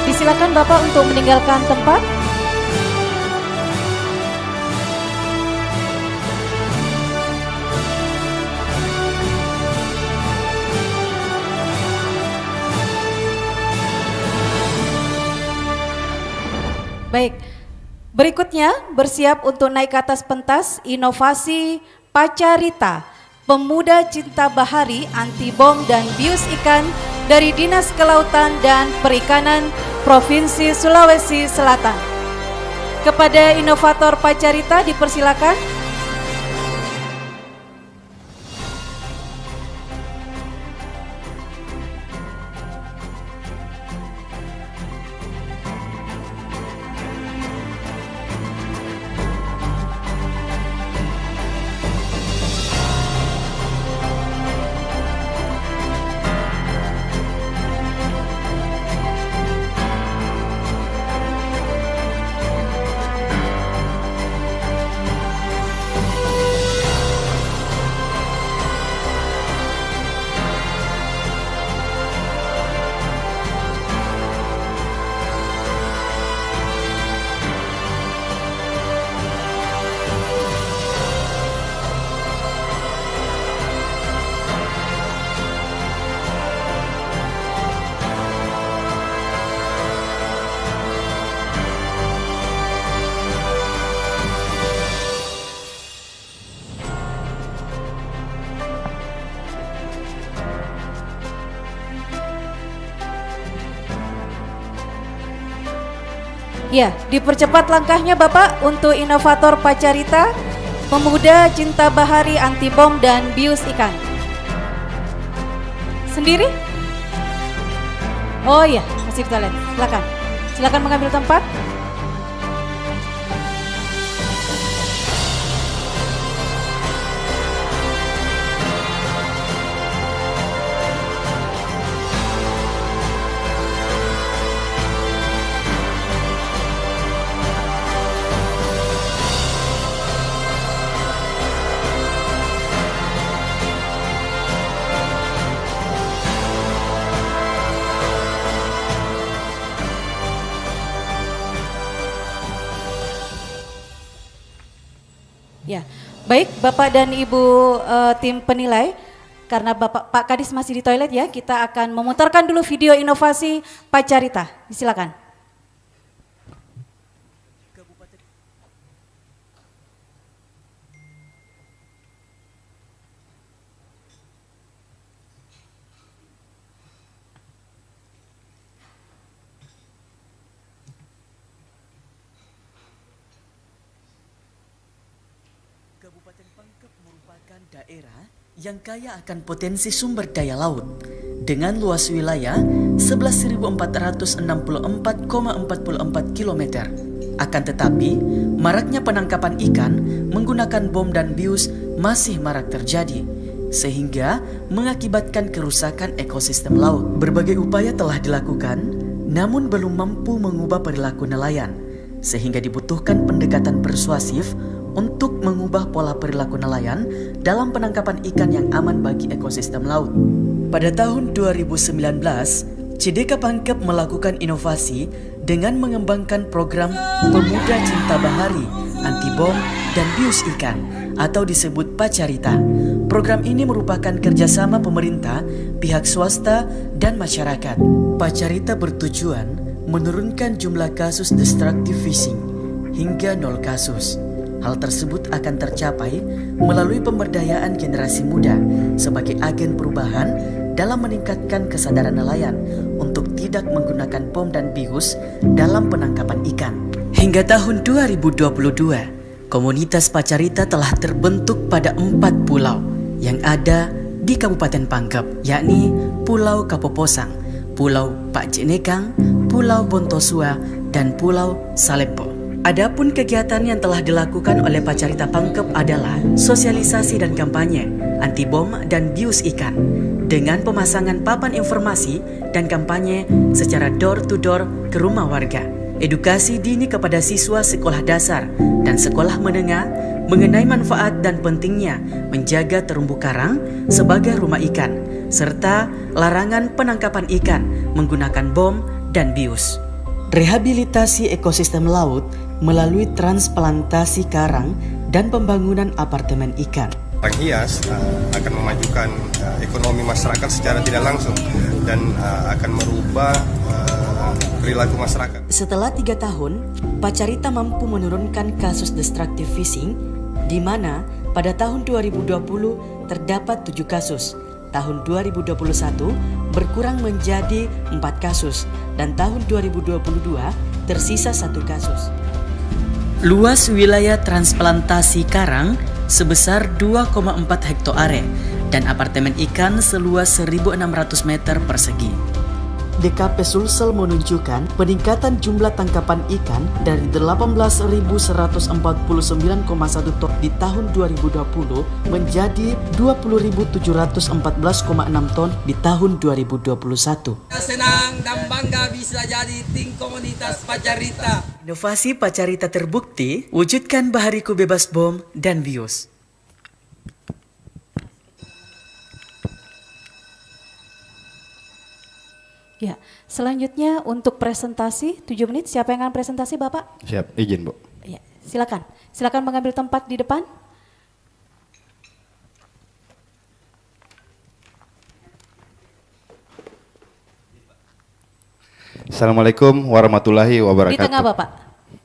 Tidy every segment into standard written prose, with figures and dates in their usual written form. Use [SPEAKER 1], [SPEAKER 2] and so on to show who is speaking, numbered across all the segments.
[SPEAKER 1] Disilakan Bapak untuk meninggalkan tempat. Baik, berikutnya bersiap untuk naik ke atas pentas inovasi Pacarita, pemuda cinta bahari, anti bom dan bius ikan dari Dinas Kelautan dan Perikanan Provinsi Sulawesi Selatan. Kepada inovator Pacarita dipersilakan. Ya, dipercepat langkahnya Bapak untuk inovator Pacarita, pemuda cinta bahari, anti bom dan bius ikan. Sendiri? Oh iya, masih di toilet. Silakan. Silakan mengambil tempat. Ya, baik Bapak dan Ibu tim penilai, karena Pak Kadis masih di toilet ya, kita akan memutarkan dulu video inovasi Pacarita. Silakan.
[SPEAKER 2] Kabupaten Pangkep merupakan daerah yang kaya akan potensi sumber daya laut dengan luas wilayah 11.464,44 km. Akan tetapi, maraknya penangkapan ikan menggunakan bom dan bius masih marak terjadi, sehingga mengakibatkan kerusakan ekosistem laut. Berbagai upaya telah dilakukan, namun belum mampu mengubah perilaku nelayan, sehingga dibutuhkan pendekatan persuasif untuk mengubah pola perilaku nelayan dalam penangkapan ikan yang aman bagi ekosistem laut. Pada tahun 2019, CDK Pangkep melakukan inovasi dengan mengembangkan program Pemuda Cinta Bahari, Anti Bom dan Bius Ikan atau disebut Pacarita. Program ini merupakan kerjasama pemerintah, pihak swasta, dan masyarakat. Pacarita bertujuan menurunkan jumlah kasus destructive fishing hingga 0 kasus. Hal tersebut akan tercapai melalui pemberdayaan generasi muda sebagai agen perubahan dalam meningkatkan kesadaran nelayan untuk tidak menggunakan bom dan bius dalam penangkapan ikan. Hingga tahun 2022, komunitas Pacarita telah terbentuk pada 4 pulau yang ada di Kabupaten Pangkep, yakni Pulau Kapoposang, Pulau Pak Jenekang, Pulau Bontosua, dan Pulau Salepo. Adapun kegiatan yang telah dilakukan oleh Pacarita Pangkep adalah sosialisasi dan kampanye anti bom dan bius ikan dengan pemasangan papan informasi dan kampanye secara door to door ke rumah warga. Edukasi dini kepada siswa sekolah dasar dan sekolah menengah mengenai manfaat dan pentingnya menjaga terumbu karang sebagai rumah ikan, serta larangan penangkapan ikan menggunakan bom dan bius. Rehabilitasi ekosistem laut melalui transplantasi karang dan pembangunan apartemen ikan.
[SPEAKER 3] Karang hias akan memajukan ekonomi masyarakat secara tidak langsung dan akan merubah perilaku masyarakat.
[SPEAKER 2] Setelah 3 tahun, Pacarita mampu menurunkan kasus destructive fishing, di mana pada tahun 2020 terdapat 7 kasus, tahun 2021 berkurang menjadi 4 kasus, dan tahun 2022 tersisa 1 kasus. Luas wilayah transplantasi karang sebesar 2,4 hektare dan apartemen ikan seluas 1.600 meter persegi. DKP Sulsel menunjukkan peningkatan jumlah tangkapan ikan dari 18.149,1 ton di tahun 2020 menjadi 20.714,6 ton di tahun 2021.
[SPEAKER 4] Senang dan bangga bisa jadi tim komunitas Pacarita.
[SPEAKER 2] Inovasi Pacarita terbukti wujudkan bahariku bebas bom dan bius.
[SPEAKER 1] Ya, selanjutnya untuk presentasi 7 menit, siapa yang akan presentasi Bapak?
[SPEAKER 5] Siap, izin Bu.
[SPEAKER 1] Ya, silakan. Silakan mengambil tempat di depan.
[SPEAKER 5] Assalamualaikum warahmatullahi wabarakatuh.
[SPEAKER 1] Di tengah Bapak.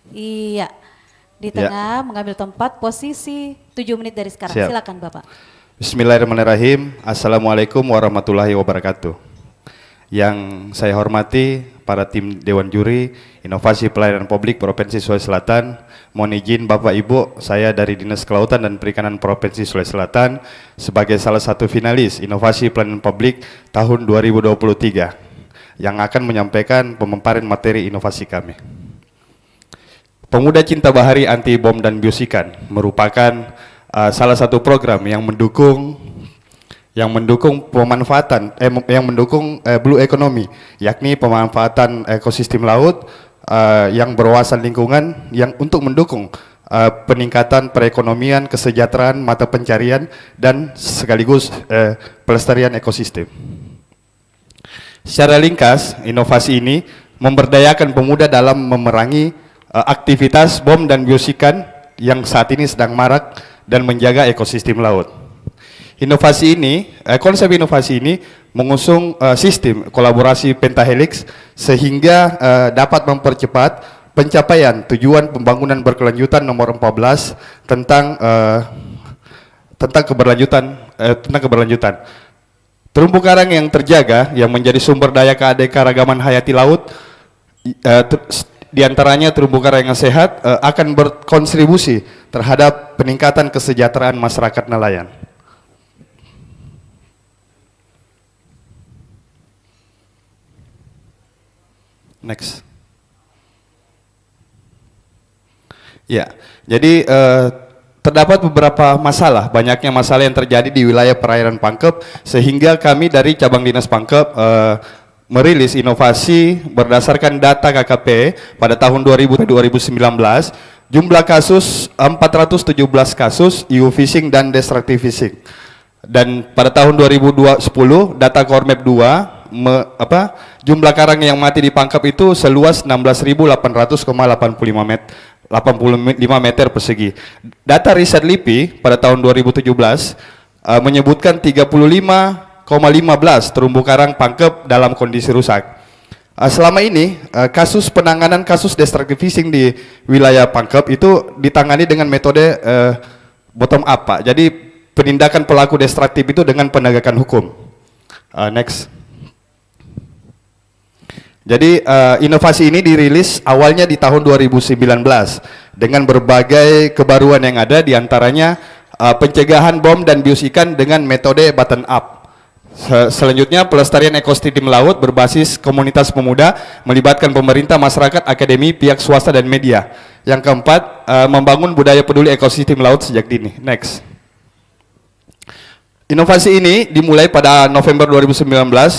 [SPEAKER 1] Iya. Di tengah mengambil tempat posisi 7 menit dari sekarang.
[SPEAKER 5] Siap.
[SPEAKER 1] Silakan Bapak.
[SPEAKER 5] Bismillahirrahmanirrahim. Assalamualaikum warahmatullahi wabarakatuh. Yang saya hormati para tim Dewan Juri Inovasi Pelayanan Publik Provinsi Sulawesi Selatan. Mohon izin Bapak Ibu, saya dari Dinas Kelautan dan Perikanan Provinsi Sulawesi Selatan sebagai salah satu finalis Inovasi Pelayanan Publik tahun 2023 yang akan menyampaikan pemaparan materi inovasi kami. Pemuda Cinta Bahari Anti Bom dan Bius Ikan merupakan salah satu program yang mendukung pemanfaatan blue economy, yakni pemanfaatan ekosistem laut yang berwawasan lingkungan yang untuk mendukung peningkatan perekonomian, kesejahteraan, mata pencarian dan sekaligus pelestarian ekosistem. Secara ringkas, inovasi ini memberdayakan pemuda dalam memerangi aktivitas bom dan bius ikan yang saat ini sedang marak dan menjaga ekosistem laut. Konsep inovasi ini mengusung sistem kolaborasi pentahelix sehingga dapat mempercepat pencapaian tujuan pembangunan berkelanjutan nomor 14 tentang keberlanjutan. Terumbu karang yang terjaga yang menjadi sumber daya keanekaragaman hayati laut, diantaranya terumbu karang yang sehat akan berkontribusi terhadap peningkatan kesejahteraan masyarakat nelayan. Next. Ya, jadi terdapat beberapa masalah, banyaknya masalah yang terjadi di wilayah perairan Pangkep, sehingga kami dari cabang dinas Pangkep merilis inovasi berdasarkan data KKP pada tahun 2019, jumlah kasus 417 kasus EU fishing dan destructive fishing. Dan pada tahun 2010 data Kormep 2 jumlah karang yang mati di Pangkep itu seluas 16.800,85 meter persegi. Data riset LIPI pada tahun 2017 menyebutkan 35,15 terumbu karang Pangkep dalam kondisi rusak. Selama ini kasus penanganan kasus destructive fishing di wilayah Pangkep itu ditangani dengan metode bottom up, Pak. Jadi penindakan pelaku destruktif itu dengan penegakan hukum. Next. Jadi inovasi ini dirilis awalnya di tahun 2019 dengan berbagai kebaruan yang ada, diantaranya pencegahan bom dan bius ikan dengan metode button up. Selanjutnya pelestarian ekosistem laut berbasis komunitas pemuda melibatkan pemerintah, masyarakat, akademi, pihak swasta dan media. Yang keempat, membangun budaya peduli ekosistem laut sejak dini. Next. Inovasi ini dimulai pada November 2019,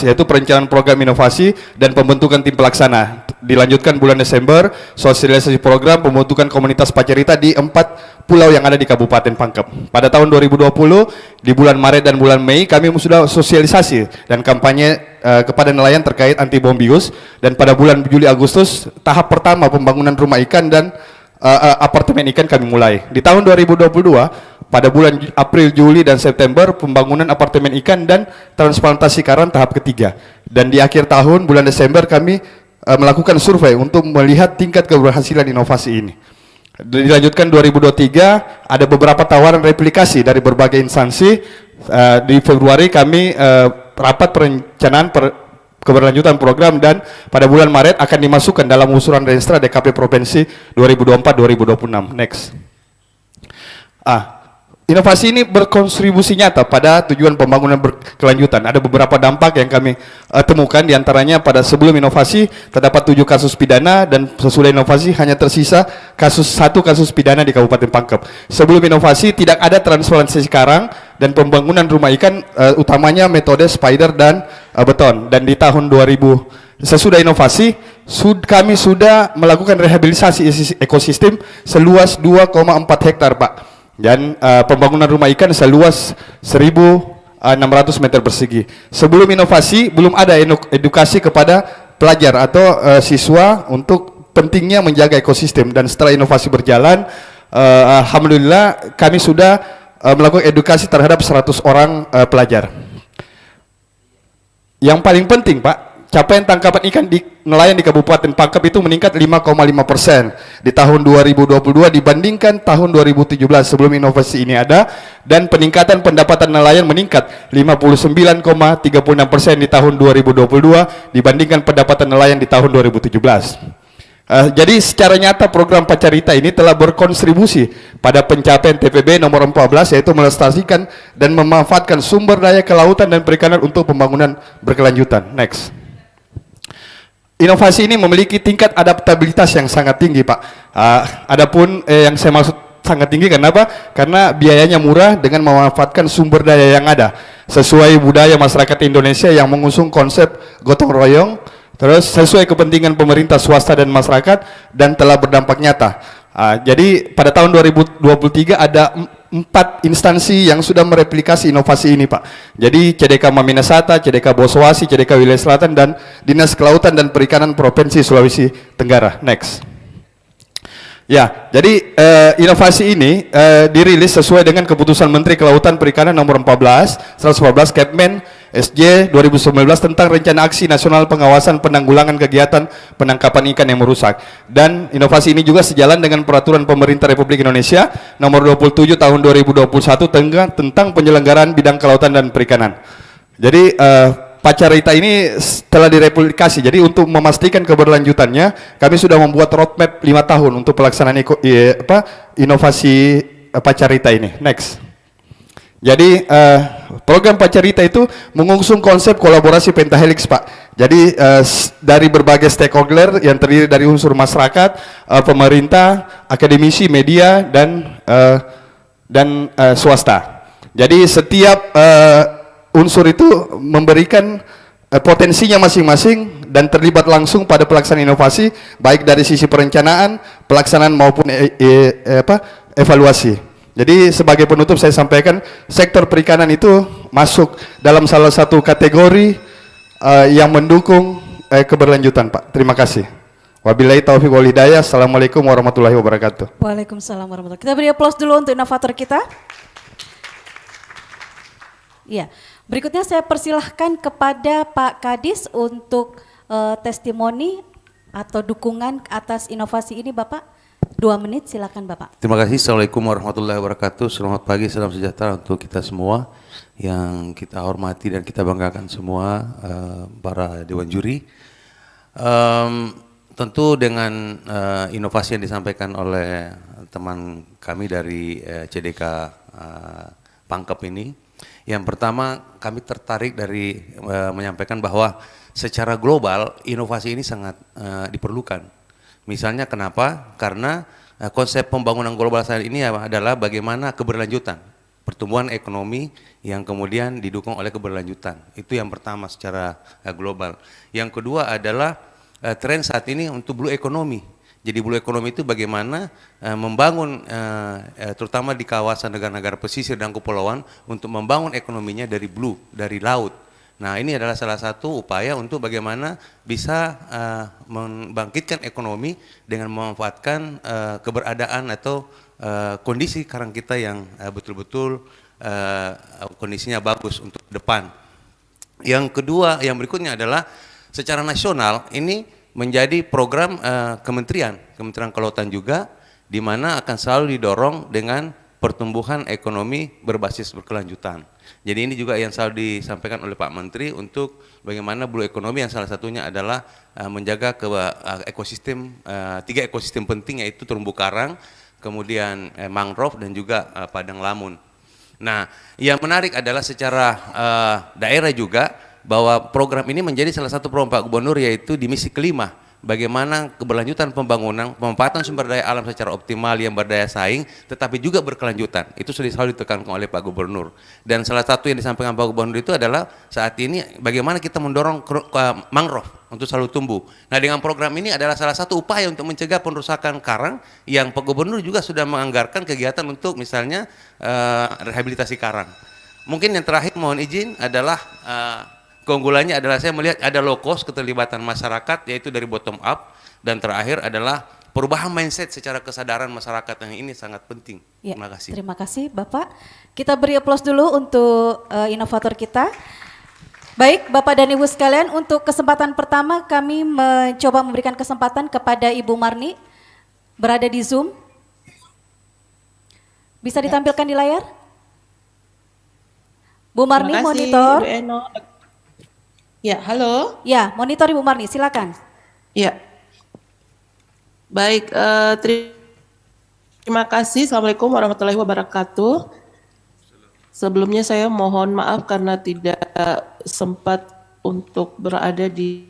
[SPEAKER 5] yaitu perencanaan program inovasi dan pembentukan tim pelaksana. Dilanjutkan bulan Desember, sosialisasi program pembentukan komunitas Pacarita di 4 pulau yang ada di Kabupaten Pangkep. Pada tahun 2020 di bulan Maret dan bulan Mei kami sudah sosialisasi dan kampanye kepada nelayan terkait anti bom bius, dan pada bulan Juli Agustus tahap pertama pembangunan rumah ikan dan apartemen ikan kami mulai. Di tahun 2022 pada bulan April, Juli dan September pembangunan apartemen ikan dan transplantasi karang tahap ketiga. Dan di akhir tahun bulan Desember kami melakukan survei untuk melihat tingkat keberhasilan inovasi ini. Dilanjutkan 2023 ada beberapa tawaran replikasi dari berbagai instansi. Di Februari kami rapat perencanaan keberlanjutan program, dan pada bulan Maret akan dimasukkan dalam usulan Renstra DKP Provinsi 2024-2026. Next. Inovasi ini berkontribusi nyata pada tujuan pembangunan berkelanjutan. Ada beberapa dampak yang kami temukan, diantaranya pada sebelum inovasi terdapat 7 kasus pidana, dan sesudah inovasi hanya tersisa satu kasus pidana di Kabupaten Pangkep. Sebelum inovasi tidak ada transplantasi karang dan pembangunan rumah ikan, utamanya metode spider dan beton. Dan di tahun 2000 sesudah inovasi kami sudah melakukan rehabilitasi ekosistem seluas 2,4 hektar, Pak. Dan pembangunan rumah ikan seluas 1.600 meter persegi. Sebelum inovasi belum ada edukasi kepada pelajar atau siswa untuk pentingnya menjaga ekosistem, dan setelah inovasi berjalan, alhamdulillah kami sudah melakukan edukasi terhadap 100 orang pelajar. Yang paling penting, Pak, capaian tangkapan ikan di nelayan di Kabupaten Pangkep itu meningkat 5,5% di tahun 2022 dibandingkan tahun 2017 sebelum inovasi ini ada, dan peningkatan pendapatan nelayan meningkat 59,36% di tahun 2022 dibandingkan pendapatan nelayan di tahun 2017. Jadi secara nyata program Pacarita ini telah berkontribusi pada pencapaian TPB nomor 14, yaitu melestarikan dan memanfaatkan sumber daya kelautan dan perikanan untuk pembangunan berkelanjutan. Next. Inovasi ini memiliki tingkat adaptabilitas yang sangat tinggi, Pak. Adapun yang saya maksud sangat tinggi, kenapa? Karena biayanya murah dengan memanfaatkan sumber daya yang ada sesuai budaya masyarakat Indonesia yang mengusung konsep gotong royong, terus sesuai kepentingan pemerintah, swasta dan masyarakat, dan telah berdampak nyata. Jadi pada tahun 2023 ada 4 instansi yang sudah mereplikasi inovasi ini, Pak. Jadi CDK Maminasata, CDK Bosowasi, CDK Wilayah Selatan, dan Dinas Kelautan dan Perikanan Provinsi Sulawesi Tenggara. Next. Ya, jadi inovasi ini dirilis sesuai dengan keputusan Menteri Kelautan Perikanan nomor 114 Kepmen SJ 2019 tentang Rencana Aksi Nasional Pengawasan Penanggulangan Kegiatan Penangkapan Ikan yang Merusak. Dan inovasi ini juga sejalan dengan Peraturan Pemerintah Republik Indonesia nomor 27 tahun 2021 tentang penyelenggaraan bidang kelautan dan perikanan. Jadi Pacarita ini telah direplikasi. Jadi untuk memastikan keberlanjutannya, kami sudah membuat roadmap 5 tahun untuk pelaksanaan inovasi Pacarita ini. Next. Jadi program Pacarita itu mengusung konsep kolaborasi pentahelix, Pak. Jadi dari berbagai stakeholder yang terdiri dari unsur masyarakat, pemerintah, akademisi, media, dan swasta. Jadi setiap unsur itu memberikan potensinya masing-masing dan terlibat langsung pada pelaksanaan inovasi, baik dari sisi perencanaan, pelaksanaan maupun evaluasi. Jadi sebagai penutup saya sampaikan, sektor perikanan itu masuk dalam salah satu kategori yang mendukung keberlanjutan, Pak. Terima kasih. Wabillahi taufiq wal hidayah. Assalamualaikum warahmatullahi wabarakatuh.
[SPEAKER 1] Waalaikumsalam warahmatullahi wabarakatuh. Kita beri aplaus dulu untuk inovator kita. Iya. Berikutnya saya persilahkan kepada Pak Kadis untuk testimoni atau dukungan atas inovasi ini, Bapak. 2 menit, silakan Bapak.
[SPEAKER 6] Terima kasih. Assalamualaikum warahmatullahi wabarakatuh. Selamat pagi, salam sejahtera untuk kita semua yang kita hormati dan kita banggakan semua, para dewan juri. Tentu dengan inovasi yang disampaikan oleh teman kami dari CDK Pangkep ini, yang pertama kami tertarik dari menyampaikan bahwa secara global inovasi ini sangat diperlukan. Misalnya kenapa? Karena konsep pembangunan global saat ini adalah bagaimana keberlanjutan, pertumbuhan ekonomi yang kemudian didukung oleh keberlanjutan. Itu yang pertama secara global. Yang kedua adalah tren saat ini untuk blue economy, Jadi blue economy itu bagaimana membangun terutama di kawasan negara-negara pesisir dan kepulauan untuk membangun ekonominya dari blue, dari laut. Nah, ini adalah salah satu upaya untuk bagaimana bisa membangkitkan ekonomi dengan memanfaatkan keberadaan atau kondisi karang kita yang betul-betul kondisinya bagus untuk depan. Yang kedua, yang berikutnya adalah secara nasional ini menjadi program Kementerian Kelautan juga, di mana akan selalu didorong dengan pertumbuhan ekonomi berbasis berkelanjutan. Jadi ini juga yang selalu disampaikan oleh Pak Menteri untuk bagaimana blue economy yang salah satunya adalah menjaga ekosistem, 3 ekosistem penting, yaitu terumbu karang, kemudian mangrove dan juga padang lamun. Nah, yang menarik adalah secara daerah juga bahwa program ini menjadi salah satu program Pak Gubernur, yaitu di misi kelima, bagaimana keberlanjutan pembangunan, pemanfaatan sumber daya alam secara optimal yang berdaya saing, tetapi juga berkelanjutan. Itu sudah selalu ditekankan oleh Pak Gubernur. Dan salah satu yang disampaikan Pak Gubernur itu adalah saat ini bagaimana kita mendorong mangrove untuk selalu tumbuh. Nah, dengan program ini adalah salah satu upaya untuk mencegah perusakan karang, yang Pak Gubernur juga sudah menganggarkan kegiatan untuk misalnya rehabilitasi karang. Mungkin yang terakhir mohon izin adalah keunggulannya adalah saya melihat ada low cost keterlibatan masyarakat, yaitu dari bottom up, dan terakhir adalah perubahan mindset secara kesadaran masyarakat, yang ini sangat penting.
[SPEAKER 1] Ya,
[SPEAKER 6] terima kasih.
[SPEAKER 1] Terima kasih Bapak. Kita beri aplaus dulu untuk inovator kita. Baik Bapak dan Ibu sekalian, untuk kesempatan pertama kami mencoba memberikan kesempatan kepada Ibu Marni berada di Zoom. Bisa ditampilkan di layar? Bu Marni,
[SPEAKER 7] Terima kasih,
[SPEAKER 1] monitor.
[SPEAKER 7] Bu Eno. Ya, halo.
[SPEAKER 1] Ya, monitor Ibu Marni, silakan.
[SPEAKER 7] Ya. Baik, terima kasih. Assalamualaikum warahmatullahi wabarakatuh. Sebelumnya saya mohon maaf karena tidak sempat untuk berada di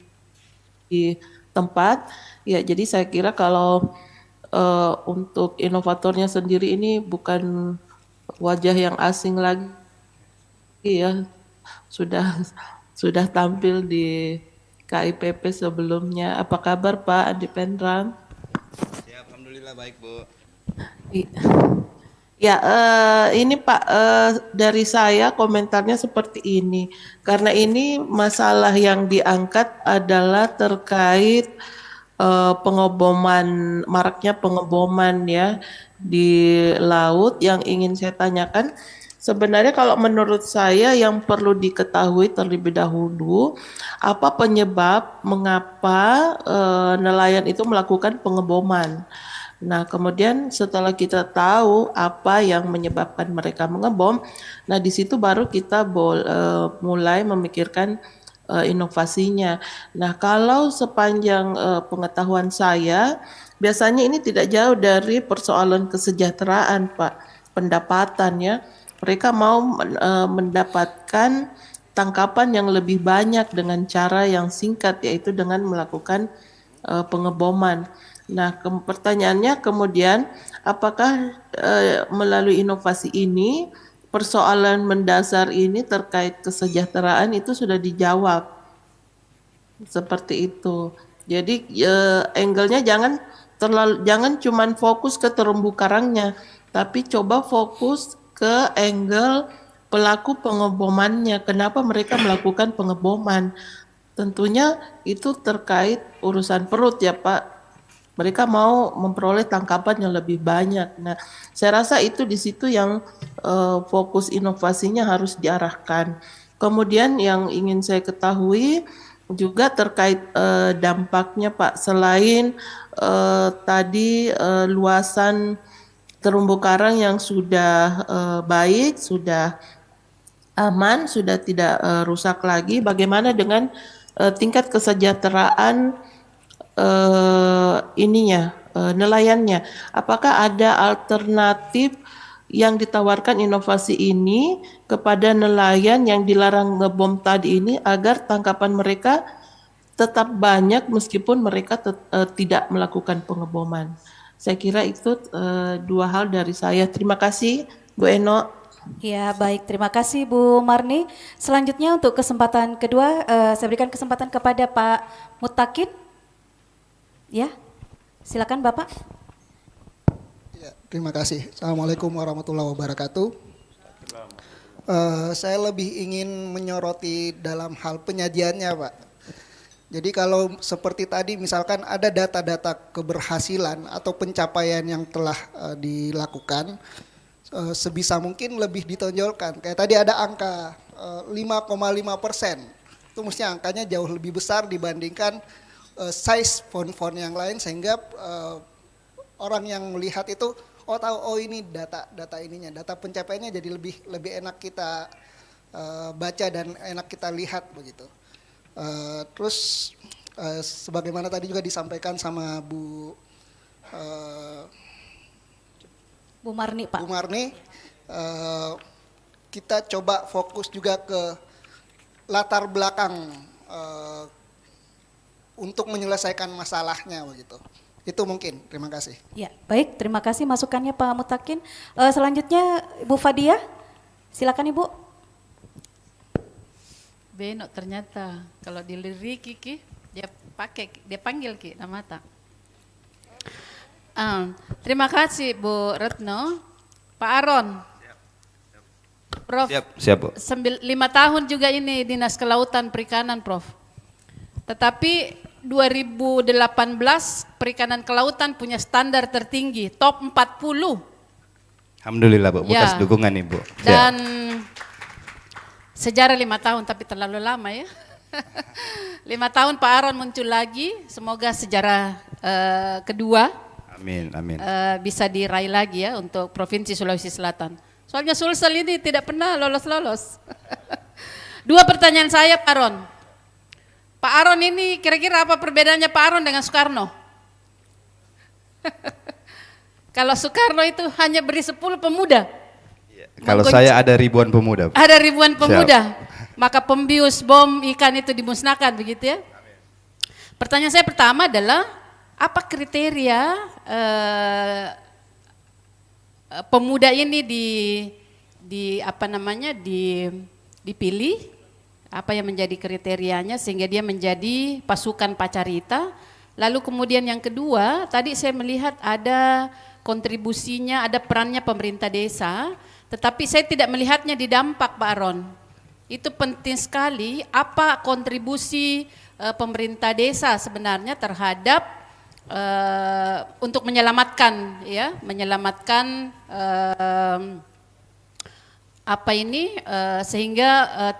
[SPEAKER 7] tempat. Ya, jadi saya kira kalau untuk inovatornya sendiri ini bukan wajah yang asing lagi, ya. Sudah tampil di KIPP sebelumnya. Apa kabar Pak Andi Pendram?
[SPEAKER 3] Ya, alhamdulillah baik Bu.
[SPEAKER 7] Ya, ini Pak, dari saya komentarnya seperti ini. Karena ini masalah yang diangkat adalah terkait pengeboman, maraknya pengeboman ya di laut. Yang ingin saya tanyakan, sebenarnya kalau menurut saya yang perlu diketahui terlebih dahulu, apa penyebab mengapa nelayan itu melakukan pengeboman. Nah, kemudian setelah kita tahu apa yang menyebabkan mereka mengebom, nah di situ baru kita mulai memikirkan inovasinya. Nah, kalau sepanjang pengetahuan saya, biasanya ini tidak jauh dari persoalan kesejahteraan, Pak, pendapatan ya. Mereka mau mendapatkan tangkapan yang lebih banyak dengan cara yang singkat, yaitu dengan melakukan pengeboman. Nah, pertanyaannya kemudian, apakah melalui inovasi ini, persoalan mendasar ini terkait kesejahteraan itu sudah dijawab? Seperti itu. Jadi angle-nya jangan cuman fokus ke terumbu karangnya, tapi coba fokus ke angle pelaku pengebomannya. Kenapa mereka melakukan pengeboman? Tentunya itu terkait urusan perut ya Pak. Mereka mau memperoleh tangkapan yang lebih banyak. Nah, saya rasa itu di situ yang fokus inovasinya harus diarahkan. Kemudian yang ingin saya ketahui juga terkait dampaknya Pak. Selain tadi luasan terumbu karang yang sudah baik, sudah aman, sudah tidak rusak lagi, bagaimana dengan tingkat kesejahteraan nelayannya? Apakah ada alternatif yang ditawarkan inovasi ini kepada nelayan yang dilarang ngebom tadi ini agar tangkapan mereka tetap banyak meskipun mereka tidak melakukan pengeboman? Saya kira itu dua hal dari saya. Terima kasih Bu Eno.
[SPEAKER 1] Ya, baik, terima kasih Bu Marni. Selanjutnya untuk kesempatan kedua saya berikan kesempatan kepada Pak Mutakin. Ya, Silakan Bapak.
[SPEAKER 8] Ya, terima kasih. Assalamualaikum warahmatullahi wabarakatuh. Saya lebih ingin menyoroti dalam hal penyajiannya, Pak. Jadi kalau seperti tadi misalkan ada data-data keberhasilan atau pencapaian yang telah dilakukan, sebisa mungkin lebih ditonjolkan. Kayak tadi ada angka 5,5%. Itu mestinya angkanya jauh lebih besar dibandingkan size font-font yang lain, sehingga orang yang melihat itu tahu ini data ininya, data pencapaiannya, jadi lebih enak kita baca dan enak kita lihat begitu. Terus sebagaimana tadi juga disampaikan sama Bu
[SPEAKER 1] Marni, Pak.
[SPEAKER 8] Bu Marni, kita coba fokus juga ke latar belakang untuk menyelesaikan masalahnya begitu. Itu mungkin. Terima kasih.
[SPEAKER 1] Ya, baik. Terima kasih masukannya Pak Mutakin. Selanjutnya Ibu Fadia. Silakan Ibu.
[SPEAKER 9] Beno ternyata kalau dilirik Ki, dia panggil Ki nama mata. Terima kasih Bu Retno. Pak Aron. Prof.
[SPEAKER 5] Siap, Bu.
[SPEAKER 9] 5 tahun juga ini Dinas Kelautan Perikanan, Prof. Tetapi 2018 perikanan kelautan punya standar tertinggi, top 40.
[SPEAKER 5] Alhamdulillah, Bu. Bekas
[SPEAKER 9] Ya.
[SPEAKER 5] dukungan Ibu.
[SPEAKER 9] Dan sejarah 5 tahun tapi terlalu lama ya. 5 tahun Pak Aron muncul lagi, semoga sejarah kedua
[SPEAKER 5] Amin, amin.
[SPEAKER 9] bisa diraih lagi ya untuk Provinsi Sulawesi Selatan. Soalnya Sulsel ini tidak pernah lolos-lolos. 2 pertanyaan saya Pak Aron. Pak Aron ini kira-kira apa perbedaannya Pak Aron dengan Soekarno? Kalau Soekarno itu hanya beri 10 pemuda.
[SPEAKER 5] Kalau saya ada ribuan pemuda, Bu.
[SPEAKER 9] Ada ribuan pemuda. Maka pembius bom ikan itu dimusnahkan begitu ya. Pertanyaan saya pertama adalah apa kriteria pemuda ini dipilih, apa yang menjadi kriterianya sehingga dia menjadi pasukan Pacarita. Lalu kemudian yang kedua, tadi saya melihat ada kontribusinya, ada perannya pemerintah desa, tetapi saya tidak melihatnya di dampak Pak Aron. Itu penting sekali, apa kontribusi pemerintah desa sebenarnya terhadap untuk menyelamatkan sehingga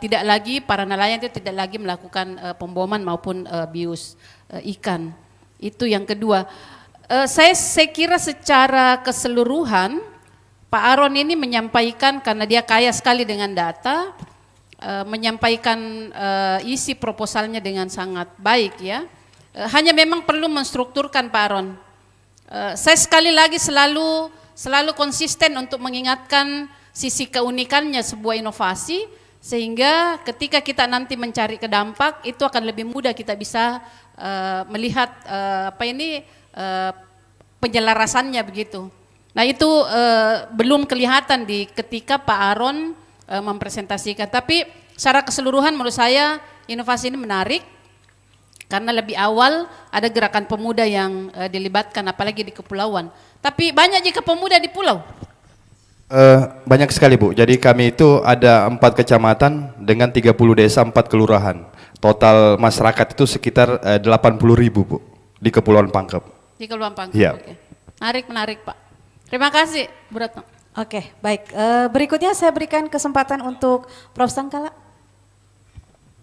[SPEAKER 9] tidak lagi para nelayan itu tidak lagi melakukan pemboman maupun bius ikan. Itu yang kedua. Saya kira secara keseluruhan Pak Aron ini menyampaikan, karena dia kaya sekali dengan data, menyampaikan isi proposalnya dengan sangat baik ya. Hanya memang perlu menstrukturkan Pak Aron. Saya sekali lagi selalu konsisten untuk mengingatkan sisi keunikannya sebuah inovasi, sehingga ketika kita nanti mencari ke dampak itu akan lebih mudah kita bisa melihat penjelarasannya begitu. Nah itu belum kelihatan ketika Pak Aron mempresentasikan. Tapi secara keseluruhan menurut saya inovasi ini menarik karena lebih awal ada gerakan pemuda yang dilibatkan, apalagi di kepulauan. Tapi banyak jika pemuda di pulau.
[SPEAKER 5] Banyak sekali Bu, jadi kami itu ada 4 kecamatan dengan 30 desa, 4 kelurahan. Total masyarakat itu sekitar 80.000 Bu, di Kepulauan Pangkep.
[SPEAKER 9] Di Kepulauan Pangkep,
[SPEAKER 5] Iya.
[SPEAKER 9] Oke. Menarik Pak. Terima kasih Bu Retno.
[SPEAKER 1] Oke, baik. Berikutnya saya berikan kesempatan untuk Prof. Sangkala.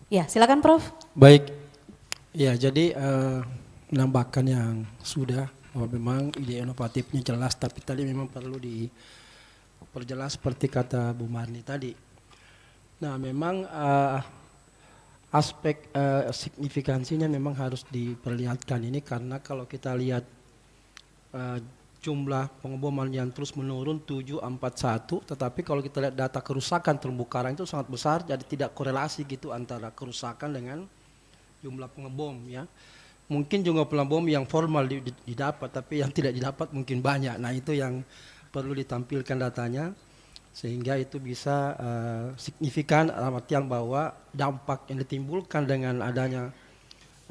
[SPEAKER 1] Ya, silakan Prof.
[SPEAKER 10] Baik, ya jadi menambahkan yang sudah, bahwa memang ide inovatifnya jelas, tapi tadi memang perlu diperjelas seperti kata Bu Marni tadi. Nah memang aspek signifikansinya memang harus diperlihatkan ini, karena kalau kita lihat jumlah pengeboman yang terus menurun 741, tetapi kalau kita lihat data kerusakan terumbu karang itu sangat besar, jadi tidak korelasi gitu antara kerusakan dengan jumlah pengebom ya. Mungkin jumlah pengebom yang formal didapat, tapi yang tidak didapat mungkin banyak. Nah itu yang perlu ditampilkan datanya, sehingga itu bisa signifikan dalam artian bahwa dampak yang ditimbulkan dengan adanya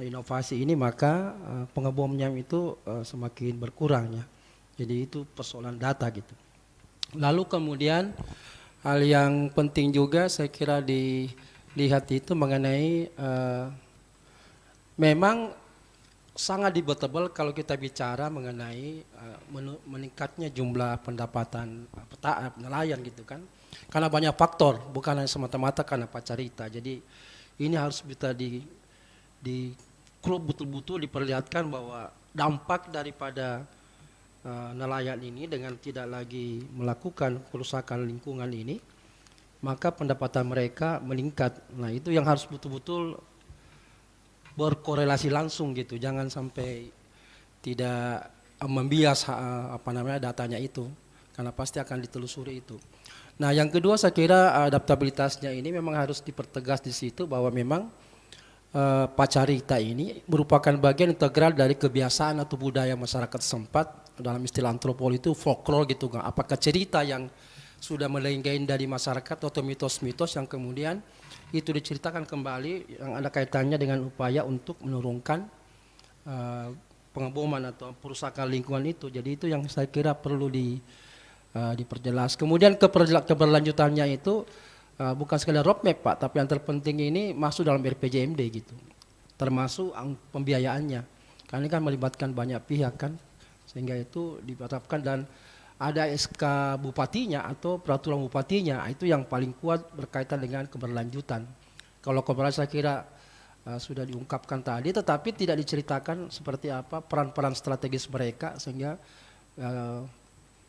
[SPEAKER 10] inovasi ini, maka pengebomnya itu semakin berkurang ya. Jadi itu persoalan data gitu. Lalu kemudian hal yang penting juga saya kira dilihat itu mengenai memang sangat debatable kalau kita bicara mengenai meningkatnya jumlah pendapatan nelayan gitu kan. Karena banyak faktor, bukan hanya semata-mata karena pacarita. Jadi ini harus bisa di klub betul-betul diperlihatkan bahwa dampak daripada nelayan ini dengan tidak lagi melakukan kerusakan lingkungan ini, maka pendapatan mereka meningkat. Nah itu yang harus betul-betul berkorelasi langsung gitu, jangan sampai tidak membias datanya itu, karena pasti akan ditelusuri itu. Nah yang kedua saya kira adaptabilitasnya ini memang harus dipertegas di situ bahwa memang pacarita ini merupakan bagian integral dari kebiasaan atau budaya masyarakat setempat. Dalam istilah antropologi itu folklore gitu kan, apakah cerita yang sudah melenggain dari masyarakat atau mitos-mitos yang kemudian itu diceritakan kembali yang ada kaitannya dengan upaya untuk menurunkan pengeboman atau perusakan lingkungan itu. Jadi itu yang saya kira perlu diperjelas. Kemudian keberlanjutannya itu bukan sekedar roadmap Pak, tapi yang terpenting ini masuk dalam RPJMD gitu, termasuk pembiayaannya. Karena ini kan melibatkan banyak pihak kan, sehingga itu ditetapkan dan ada SK bupatinya atau peraturan bupatinya, itu yang paling kuat berkaitan dengan keberlanjutan. Kalau keberlanjutan saya kira sudah diungkapkan tadi, tetapi tidak diceritakan seperti apa peran-peran strategis mereka sehingga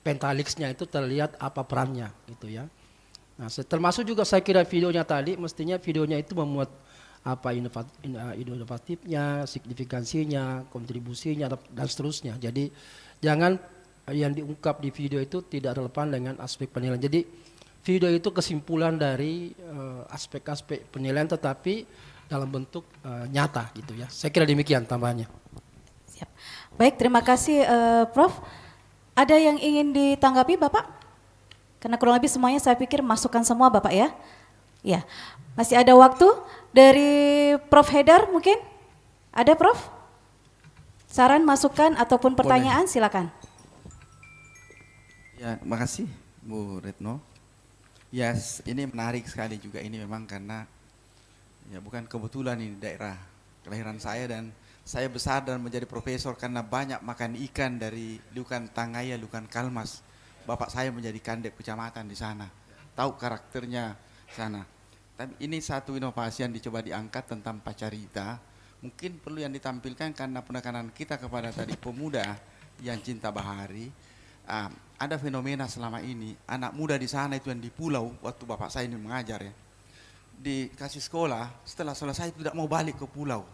[SPEAKER 10] Pentalixnya itu terlihat apa perannya gitu ya. Nah, termasuk juga saya kira videonya tadi, mestinya videonya itu memuat apa inovatifnya, signifikansinya, kontribusinya dan seterusnya. Jadi jangan yang diungkap di video itu tidak relevan dengan aspek penilaian. Jadi video itu kesimpulan dari aspek-aspek penilaian tetapi dalam bentuk nyata gitu ya. Saya kira demikian tambahannya.
[SPEAKER 1] Siap. Baik, terima kasih Prof. Ada yang ingin ditanggapi Bapak? Karena kurang lebih semuanya saya pikir masukan semua Bapak ya. Ya, masih ada waktu dari Prof. Haidar mungkin? Ada Prof? Saran, masukan ataupun pertanyaan silakan.
[SPEAKER 11] Ya, makasih Bu Retno. Yes, ini menarik sekali juga ini memang karena ya bukan kebetulan ini daerah kelahiran saya dan saya besar dan menjadi profesor karena banyak makan ikan dari Lukan Tangaya, Lukan Kalmas. Bapak saya menjadi kandep kecamatan di sana. Tahu karakternya sana. Tapi ini satu inovasi yang dicoba diangkat tentang pacarita. Mungkin perlu yang ditampilkan karena penekanan kita kepada tadi pemuda yang cinta bahari. Ada fenomena selama ini anak muda di sana itu yang di pulau waktu bapak saya ini mengajar ya, dikasih sekolah setelah selesai tidak mau balik ke pulau,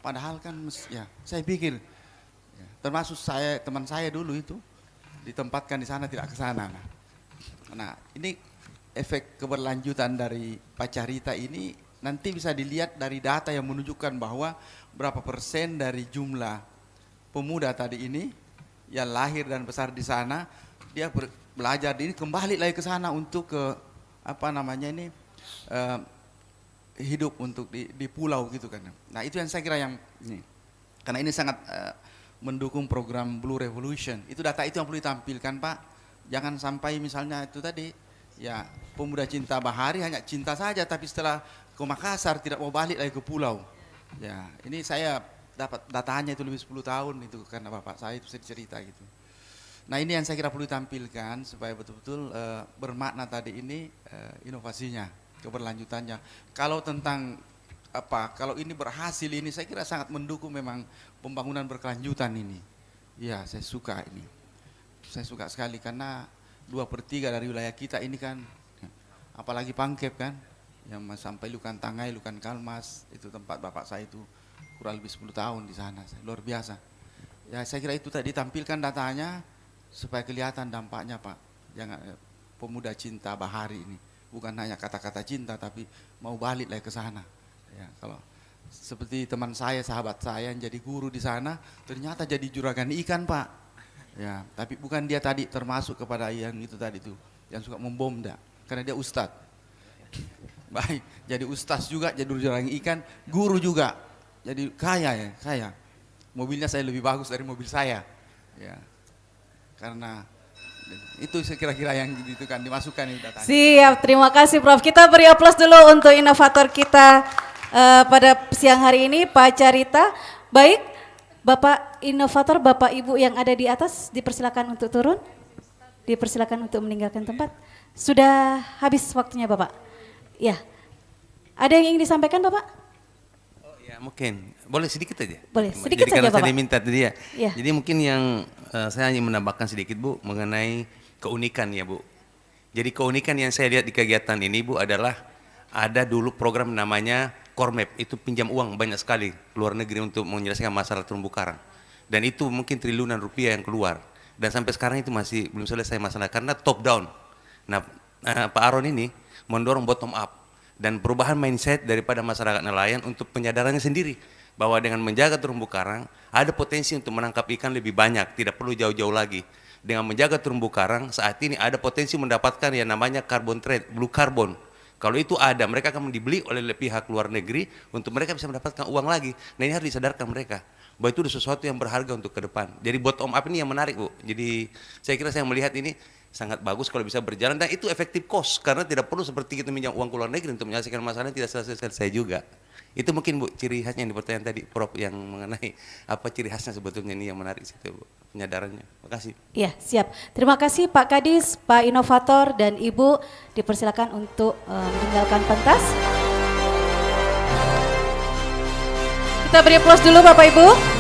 [SPEAKER 11] padahal kan ya saya pikir ya, termasuk saya teman saya dulu itu ditempatkan di sana tidak ke sana. Nah ini efek keberlanjutan dari pacarita ini nanti bisa dilihat dari data yang menunjukkan bahwa berapa persen dari jumlah pemuda tadi ini yang lahir dan besar di sana dia belajar ini kembali lagi ke sana untuk ke hidup untuk di pulau gitu kan. Nah itu yang saya kira yang ini karena ini sangat mendukung program Blue Revolution. Itu data itu yang perlu ditampilkan Pak. Jangan sampai misalnya itu tadi ya pemuda cinta bahari hanya cinta saja tapi setelah ke Makassar tidak mau balik lagi ke pulau. Ya ini saya dapat datanya itu lebih 10 tahun itu karena bapak saya itu cerita gitu. Nah ini yang saya kira perlu ditampilkan supaya betul-betul bermakna tadi ini inovasinya, keberlanjutannya. Kalau tentang kalau ini berhasil ini saya kira sangat mendukung memang pembangunan berkelanjutan ini. Ya saya suka ini, saya suka sekali karena 2/3 dari wilayah kita ini kan, apalagi Pangkep kan, yang sampai Lukan Tangai, Lukan Kalmas itu tempat bapak saya itu kurang lebih 10 tahun di sana, luar biasa. Ya saya kira itu tadi tampilkan datanya supaya kelihatan dampaknya Pak. Jangan pemuda cinta bahari ini bukan hanya kata-kata cinta tapi mau balik lagi ke sana. Ya kalau seperti teman saya, sahabat saya yang jadi guru di sana ternyata jadi juragan ikan Pak. Ya tapi bukan dia tadi termasuk kepada yang itu tadi tuh yang suka membom dah karena dia ustadz. Baik jadi ustadz juga jadi juragan ikan, guru juga. jadi kaya ya, kaya. Mobilnya saya lebih bagus dari mobil saya. Ya. Karena itu kira-kira yang itu kan dimasukkan itu datanya.
[SPEAKER 1] Siap, terima kasih Prof. Kita beri aplaus dulu untuk inovator kita pada siang hari ini, Pak Carita. Baik, Bapak inovator, Bapak Ibu yang ada di atas, dipersilakan untuk turun. Dipersilakan untuk meninggalkan tempat. Sudah habis waktunya Bapak. Ya, ada yang ingin disampaikan Bapak?
[SPEAKER 6] Oh ya mungkin, boleh sedikit aja.
[SPEAKER 1] Boleh, sedikit
[SPEAKER 6] jadi
[SPEAKER 1] saja
[SPEAKER 6] karena
[SPEAKER 1] Bapak.
[SPEAKER 6] saya diminta tadi ya.
[SPEAKER 1] Ya.
[SPEAKER 6] Jadi mungkin yang saya hanya menambahkan sedikit Bu mengenai keunikan ya Bu. Jadi keunikan yang saya lihat di kegiatan ini Bu adalah ada dulu program namanya Kormap, itu pinjam uang banyak sekali luar negeri untuk menyelesaikan masalah terumbu karang. Dan itu mungkin triliunan rupiah yang keluar. Dan sampai sekarang itu masih belum selesai masalah karena top down. Nah, Pak Aron ini mendorong bottom up dan perubahan mindset daripada masyarakat nelayan untuk penyadarannya sendiri bahwa dengan menjaga terumbu karang ada potensi untuk menangkap ikan lebih banyak, tidak perlu jauh-jauh lagi. Dengan menjaga terumbu karang saat ini ada potensi mendapatkan yang namanya carbon trade, blue carbon. Kalau itu ada, mereka akan dibeli oleh pihak luar negeri untuk mereka bisa mendapatkan uang lagi. Nah ini harus disadarkan mereka bahwa itu sesuatu yang berharga untuk ke depan. Jadi bottom up ini yang menarik Bu. Jadi saya kira saya melihat ini sangat bagus kalau bisa berjalan dan itu efektif cost karena tidak perlu seperti kita minjam uang ke luar negeri untuk menyelesaikan masalah tidak selesai juga. Itu mungkin Bu ciri khasnya yang dipertanyaan tadi Prof yang mengenai apa ciri khasnya sebetulnya ini yang menarik situ Bu penyadarannya. Terima kasih.
[SPEAKER 1] Ya, siap. Terima kasih Pak Kadis, Pak Inovator dan Ibu, dipersilakan untuk meninggalkan pentas. Kita beri aplaus dulu Bapak Ibu.